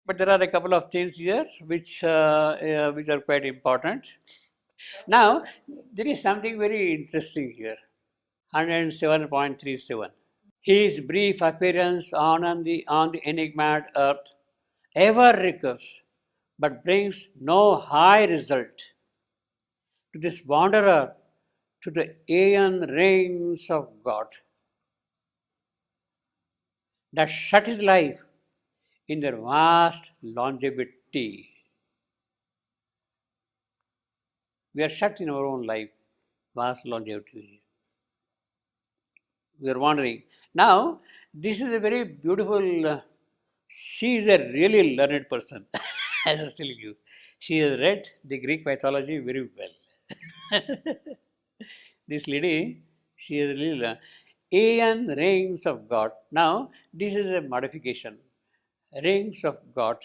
But there are a couple of things here which are quite important. Now, there is something very interesting here. 107.37. His brief appearance on the enigmatic earth ever recurs, but brings no high result to this wanderer to the aeon rings of God that shut his life in their vast longevity. We are shut in our own life, vast longevity. We are wandering. Now, this is a very beautiful, she is a really learned person, as I was telling you. She has read the Greek mythology very well. This lady, she has really learned. Aeon rings of God. Now, this is a modification. Rings of God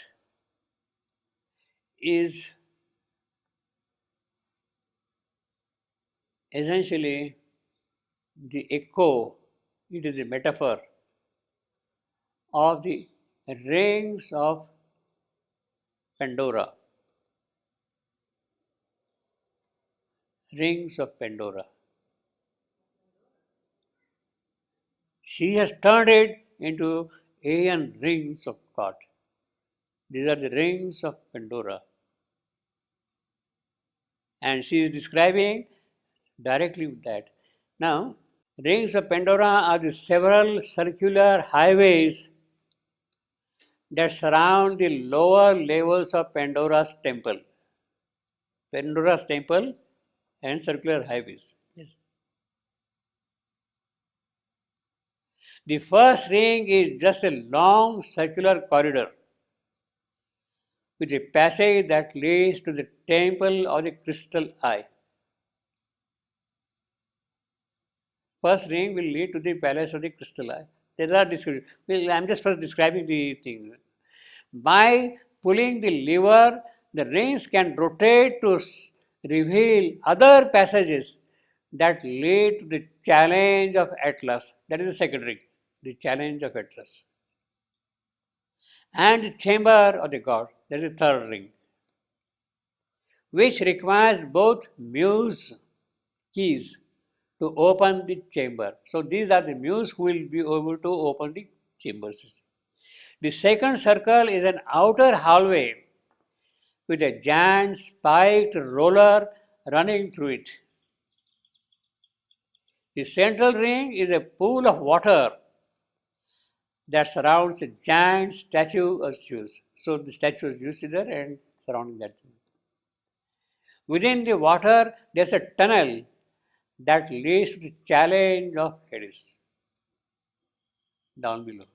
is essentially the echo, it is a metaphor of the rings of Pandora. Rings of Pandora. She has turned it into aeon rings of God. These are the rings of Pandora. And she is describing directly with that. Now, rings of Pandora are the several circular highways that surround the lower levels of Pandora's temple. Pandora's temple and circular highways. Yes. The first ring is just a long circular corridor with a passage that leads to the temple of the crystal eye. First ring will lead to the palace of the crystal eye. There are well, I'm just first describing the thing. By pulling the lever, the rings can rotate to reveal other passages that lead to the challenge of Atlas. That is the second ring, the challenge of Atlas. And the chamber of the god, that is the third ring, which requires both muse keys to open the chamber. So these are the muse who will be able to open the chambers. The second circle is an outer hallway with a giant spiked roller running through it. The central ring is a pool of water that surrounds a giant statue of Zeus. So the statue of Zeus is there and surrounding that. Within the water, there's a tunnel that leads to the challenge of Hades down below.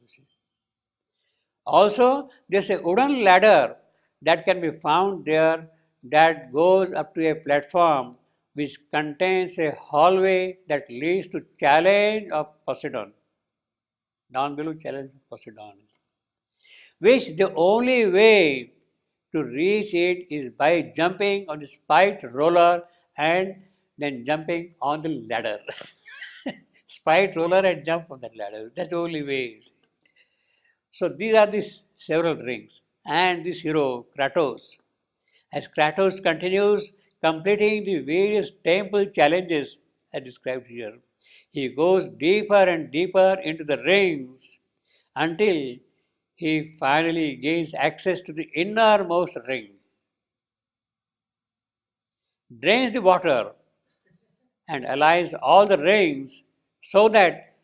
Also, there's a wooden ladder that can be found there that goes up to a platform which contains a hallway that leads to challenge of Poseidon. Down below, challenge of Poseidon. Which the only way to reach it is by jumping on the spiked roller and then jumping on the ladder. Spiked roller and jump on that ladder. That's the only way. So these are these several rings. And this hero, Kratos, as Kratos continues completing the various temple challenges as described here, he goes deeper and deeper into the rings until he finally gains access to the innermost ring, drains the water, and aligns all the rings so that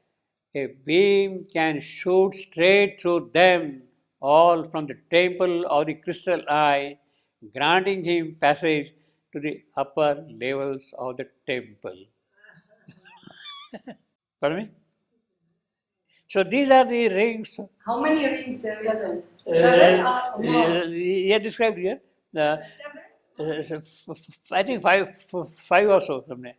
a beam can shoot straight through them all from the temple of the crystal eye, granting him passage to the upper levels of the temple. Pardon me? So these are the rings. How many rings there is? Seven. Seven or more? Yeah, described here. I think five or so. Something.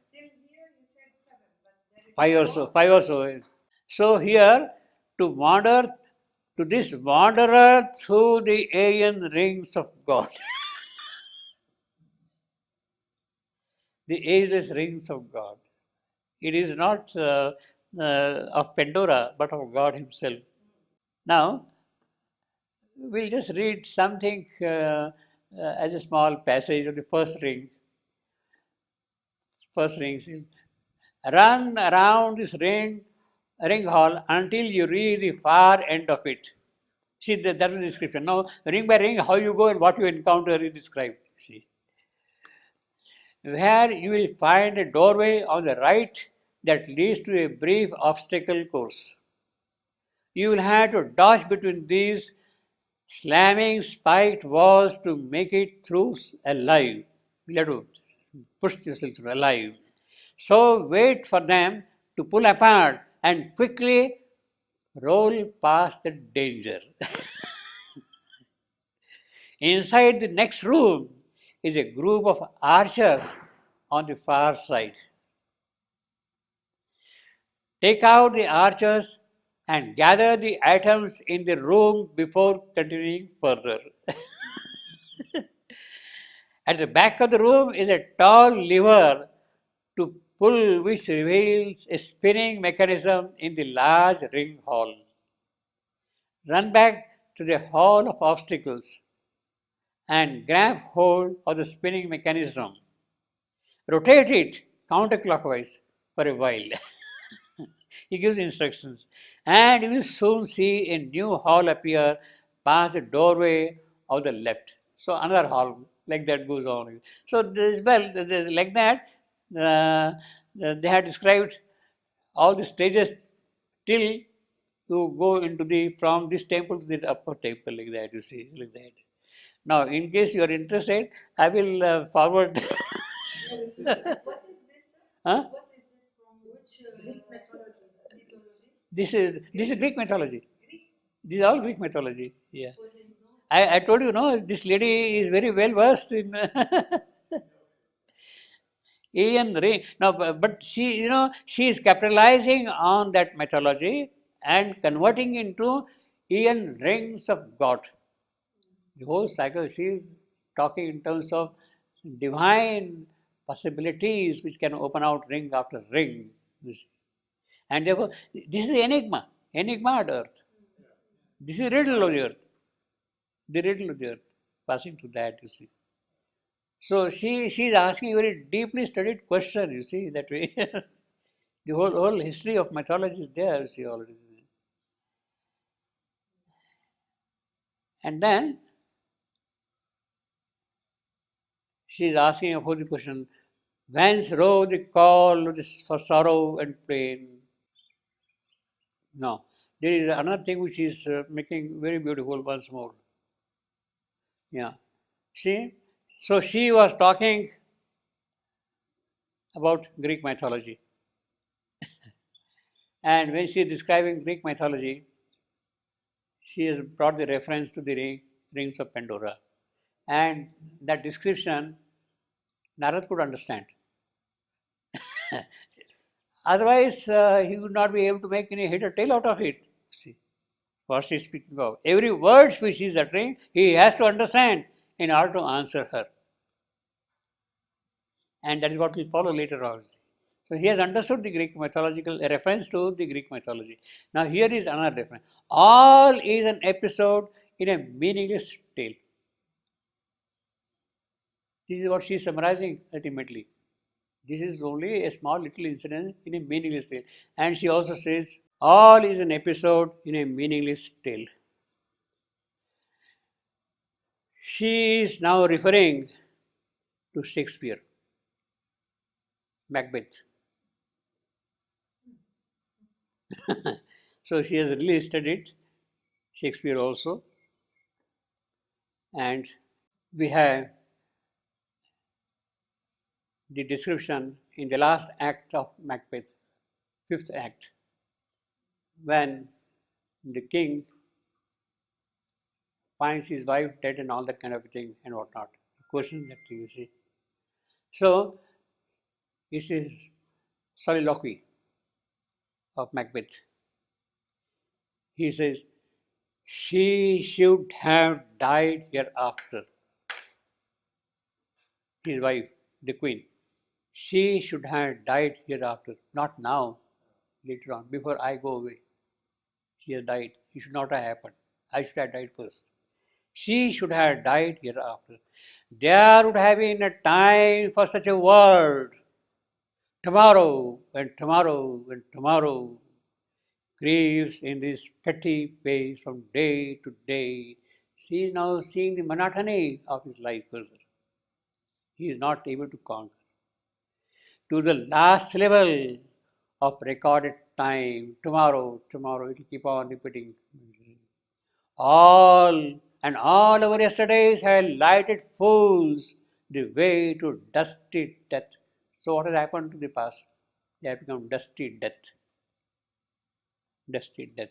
Five or so. So here, to wander, to this wanderer through the aeon rings of God, the ageless rings of God. It is not of Pandora, but of God Himself. Now, we'll just read something as a small passage of the first ring. First ring. See, run around this ring hall until you reach the far end of it. See, that's the description. Now, ring by ring, how you go and what you encounter is described. See, where you will find a doorway on the right that leads to a brief obstacle course. You will have to dodge between these slamming spiked walls to make it through alive. You have to push yourself through alive. So wait for them to pull apart and quickly roll past the danger. Inside the next room is a group of archers on the far side. Take out the archers and gather the items in the room before continuing further. At the back of the room is a tall lever to pull, which reveals a spinning mechanism in the large ring hall. Run back to the hall of obstacles and grab hold of the spinning mechanism. Rotate it counterclockwise for a while. He gives instructions. And you will soon see a new hall appear past the doorway of the left. So another hall like that goes on. So this well like that they have described all the stages till you go into the from this temple to the upper temple like that. You see like that. Now, in case you are interested, I will forward. What is this, sir? Huh? What is this from which Greek mythology? Mythology? This is Greek mythology. Greek? This is all Greek mythology. Yeah. So there is no. I told you, no, this lady is very well versed in Ian Ring. No, but she, she is capitalizing on that mythology and converting into Ian rings of God. The whole cycle, she is talking in terms of divine possibilities which can open out ring after ring. And therefore, this is the enigma at earth. This is the riddle of the earth, the riddle of the earth, passing through that, you see. So she is asking a very deeply studied question, you see, that way. The whole history of mythology is there, you see, already. And then she is asking about the question, whence row the call of this for sorrow and pain? No. There is another thing which is making very beautiful once more. Yeah. See? So she was talking about Greek mythology. And when she is describing Greek mythology, she has brought the reference to the rings of Pandora. And that description, Narad could understand. Otherwise, he would not be able to make any head or tail out of it. See what she is speaking of. Every word which she is uttering, he has to understand in order to answer her. And that is what will follow later on. So he has understood the Greek mythological reference to the Greek mythology. Now here is another reference. All is an episode in a meaningless tale. This is what she is summarizing ultimately. This is only a small little incident in a meaningless tale. And she also says, all is an episode in a meaningless tale. She is now referring to Shakespeare, Macbeth. So she has really studied Shakespeare also. And we have the description in the last act of Macbeth, fifth act, when the king finds his wife dead and all that kind of thing and whatnot. Question that thing, you see. So, this is soliloquy of Macbeth. He says, she should have died hereafter. His wife, the queen. She should have died hereafter, not now, later on, before I go away. She has died. It should not have happened. I should have died first. She should have died hereafter. There would have been a time for such a word. Tomorrow and tomorrow and tomorrow grieves in this petty pace from day to day. She is now seeing the monotony of his life further. He is not able to conquer. To the last syllable of recorded time, tomorrow, tomorrow, it will keep on repeating. All our yesterdays have lighted fools the way to dusty death. So what has happened to the past? They have become dusty death. Dusty death.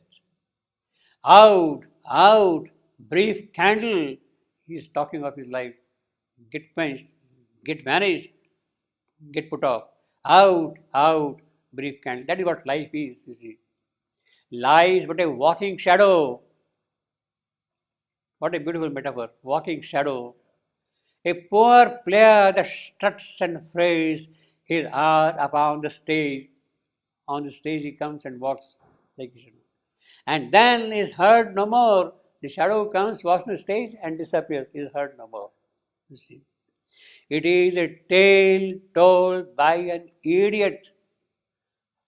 Out, out, brief candle. He is talking of his life. Get quenched, get vanished, get put off. Out, out, brief candle. That is what life is, you see. Life is but a walking shadow. What a beautiful metaphor. Walking shadow. A poor player that struts and frays his art upon the stage. On the stage he comes and walks like a shadow. And then is heard no more. The shadow comes, walks on the stage and disappears. Is heard no more. You see. It is a tale told by an idiot,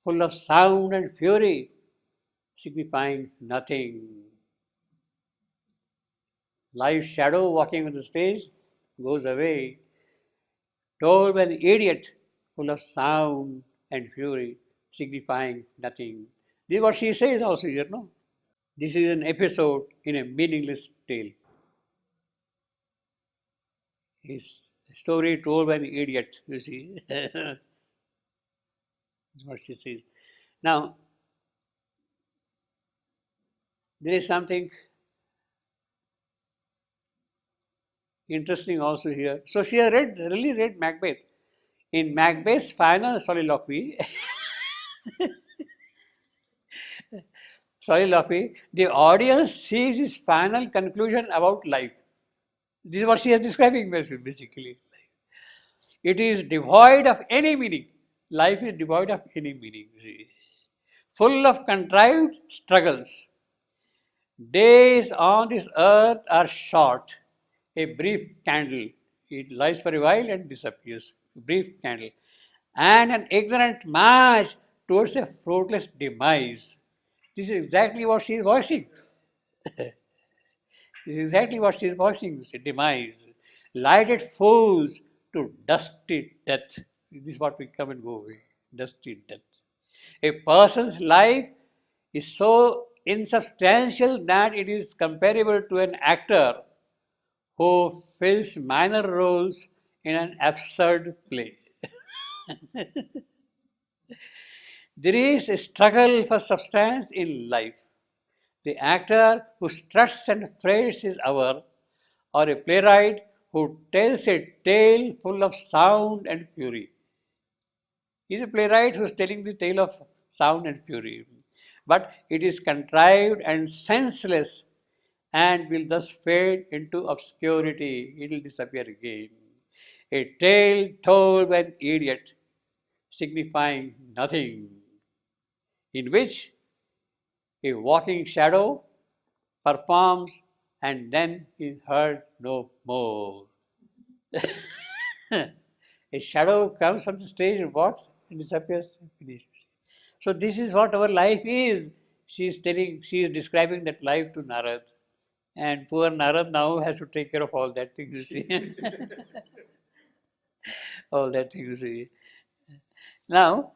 full of sound and fury, signifying nothing. Life's shadow walking on the stage goes away, told by an idiot, full of sound and fury, signifying nothing. This is what she says also here, no? This is an episode in a meaningless tale. It's a story told by an idiot, you see. That's what she says. Now, there is something interesting also here. So she has really read Macbeth. In Macbeth's final soliloquy, the audience sees his final conclusion about life. This is what she is describing basically. It is devoid of any meaning. Life is devoid of any meaning. See. Full of contrived struggles. Days on this earth are short. A brief candle. It lies for a while and disappears. A brief candle. And an ignorant march towards a fruitless demise. This is exactly what she is voicing. This is exactly what she is voicing, you see, demise. Lighted fools to dusty death. This is what we come and go away. Dusty death. A person's life is so insubstantial that it is comparable to an actor who fills minor roles in an absurd play. There is a struggle for substance in life. The actor who struts and frays his hour, or a playwright who tells a tale full of sound and fury. He is a playwright who is telling the tale of sound and fury. But it is contrived and senseless and will thus fade into obscurity. It will disappear again. A tale told by an idiot, signifying nothing, in which a walking shadow performs and then is heard no more. A shadow comes on the stage and walks and disappears and finishes. So this is what our life is. She is describing that life to Narad. And poor Narad now has to take care of all that thing, you see. All that thing, you see. Now,